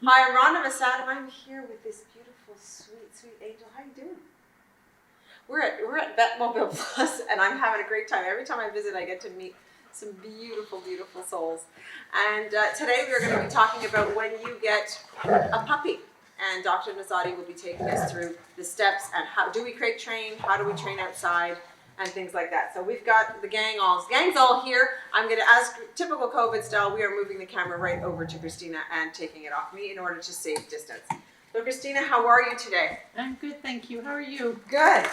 Hi, I'm Rhonda Massad, and I'm here with this beautiful, sweet angel. How you doing? We're at Vet Mobile Plus, and I'm having a great time. Every time I visit, I get to meet some beautiful souls. And today we're going to be talking about when you get a puppy. And Dr. Nosotti will be taking us through the steps and how do we crate train, how do we train outside, and things like that. So we've got the gang's all here. I'm going to, as typical COVID style, we are moving the camera right over to Christina and taking it off me in order to save distance. So Christina, how are you today? I'm good, thank you. How are you? Good.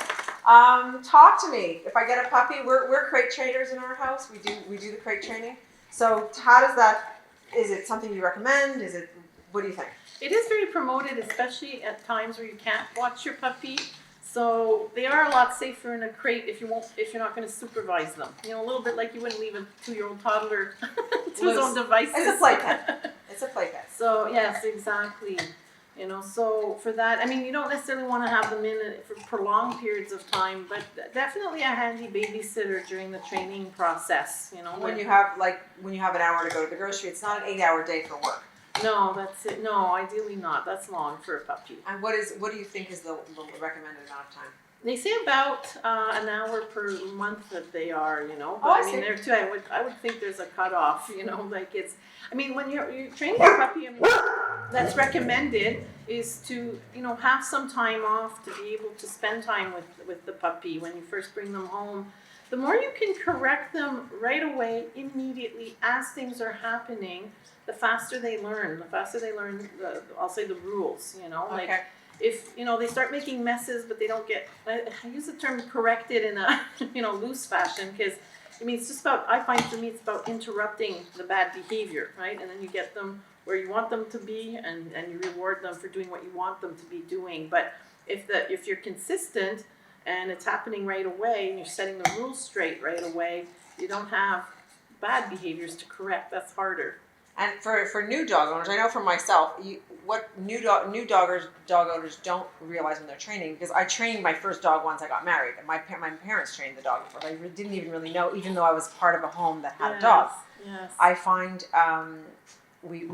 Talk to me. If I get a puppy, we're crate trainers in our house. We do the crate training. So how does that? Is it something you recommend? What do you think? It is very promoted, especially at times where you can't watch your puppy. So they are a lot safer in a crate if you're not going to supervise them. You know, a little bit like you wouldn't leave a 2-year-old toddler to his own devices. It's a playpen. It's a playpen. So yes, exactly. You know, so for that, I mean, you don't necessarily want to have them in for prolonged periods of time, but definitely a handy babysitter during the training process. You know, when you have an hour to go to the grocery, it's not an 8-hour day for work. No, that's it. No, ideally not. That's long for a puppy. And what do you think is the recommended amount of time? They say about an hour per month that they are, you know. But I I mean, see. there too. I would think there's a cutoff, you know. Like it's. I mean, when you're training your puppy, I mean, that's recommended is to have some time off to be able to spend time with the puppy when you first bring them home. The more you can correct them right away, immediately as things are happening, the faster they learn. The faster they learn, I'll say the rules. You know, like. Okay. If they start making messes, but they don't get, I use the term corrected in a loose fashion, because I mean it's just about, I find for me it's about interrupting the bad behavior, right? And then you get them where you want them to be, and you reward them for doing what you want them to be doing. But if you're consistent and it's happening right away, and you're setting the rules straight right away, you don't have bad behaviors to correct. That's harder. And for new dog owners, I know for myself, what new dog owners don't realize when they're training, because I trained my first dog once I got married, and my parents trained the dog before. I didn't even really know, even though I was part of a home that had a dog. Yes. I find we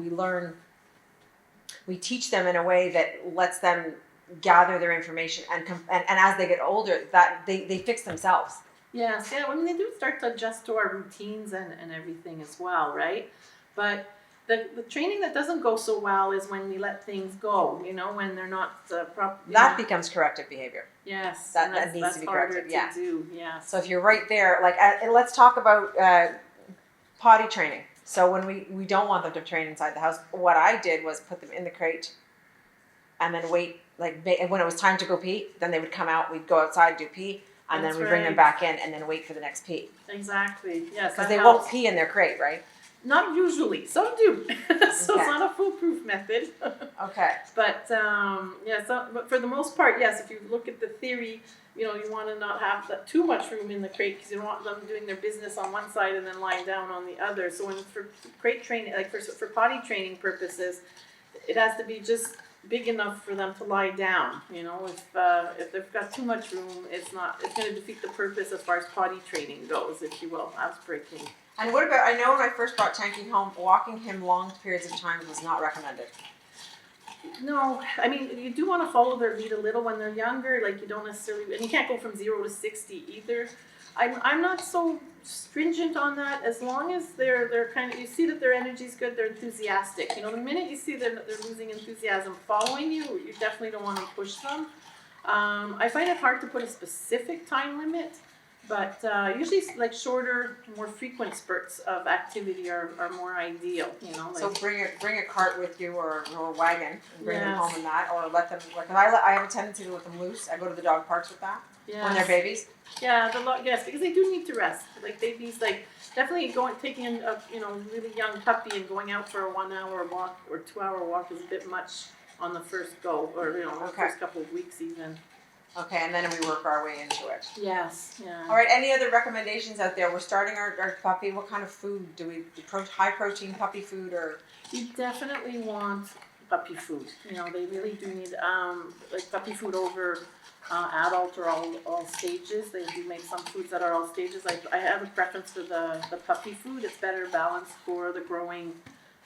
teach them in a way that lets them gather their information, and as they get older, that they fix themselves. Yes, yeah. I mean, they do start to adjust to our routines and everything as well, right? But the training that doesn't go so well is when we let things go, when they're not That becomes corrective behavior. Yes, that needs to be corrected. Yeah. To do. Yeah. So if you're right there, and let's talk about potty training. So when we don't want them to train inside the house, what I did was put them in the crate, and then wait. When it was time to go pee, then they would come out. We'd go outside, do pee, and then we bring them back in, and then wait for the next pee. Exactly. Yes. Because they won't pee in their crate, right? Not usually. Some do. So Okay. It's not a foolproof method. Okay. But but for the most part, yes. If you look at the theory, you want to not have too much room in the crate, because you don't want them doing their business on one side and then lying down on the other. So when for crate training, like for potty training purposes, it has to be just big enough for them to lie down. If they've got too much room, it's going to defeat the purpose as far as potty training goes, if you will, housebreaking. And what about, I know when I first brought Tanky home, walking him long periods of time was not recommended. No, I mean, you do want to follow their lead a little when they're younger. Like, you don't necessarily, and you can't go from 0 to 60 either. I'm not so stringent on that, as long as they're kind of, you see that their energy's good, they're enthusiastic. The minute you see they're losing enthusiasm following you definitely don't want to push them. I find it hard to put a specific time limit. But usually, like shorter, more frequent spurts of activity are more ideal. So bring a cart with you, or a wagon, and bring them Yes. home in that, or let them. I have a tendency to let them loose. I go to the dog parks with that when they're babies. Yeah, yes, because they do need to rest. Like babies, definitely taking a really young puppy and going out for a 1-hour walk or 2-hour walk is a bit much on the first go, or the first couple of weeks even. Okay, and then we work our way into it. Yes, yeah. All right, any other recommendations out there? We're starting our puppy. What kind of food do we, high protein puppy food, or? You definitely want puppy food. They really do need puppy food over adult or all stages. They do make some foods that are all stages. I have a preference for the puppy food. It's better balanced for the growing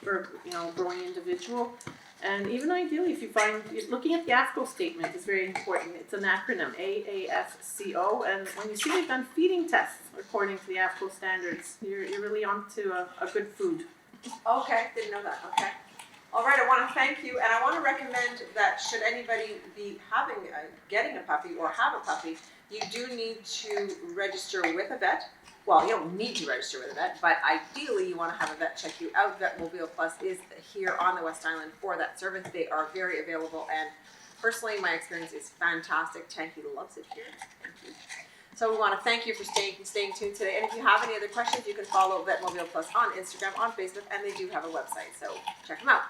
individual. And even ideally, if you find, looking at the AFCO statement is very important. It's an acronym, AAFCO, and when you see they've done feeding tests according to the AFCO standards, you're really onto a good food. Okay, didn't know that, okay. All right, I want to thank you, and I want to recommend that should anybody be getting a puppy or have a puppy, you do need to register with a vet. Well, you don't need to register with a vet, but ideally you want to have a vet check you out. Vetmobile Plus is here on the West Island for that service. They are very available, and personally, my experience is fantastic. Tanky loves it here. Thank you. So we want to thank you for staying tuned today. And if you have any other questions, you can follow Vetmobile Plus on Instagram, on Facebook, and they do have a website. So check them out.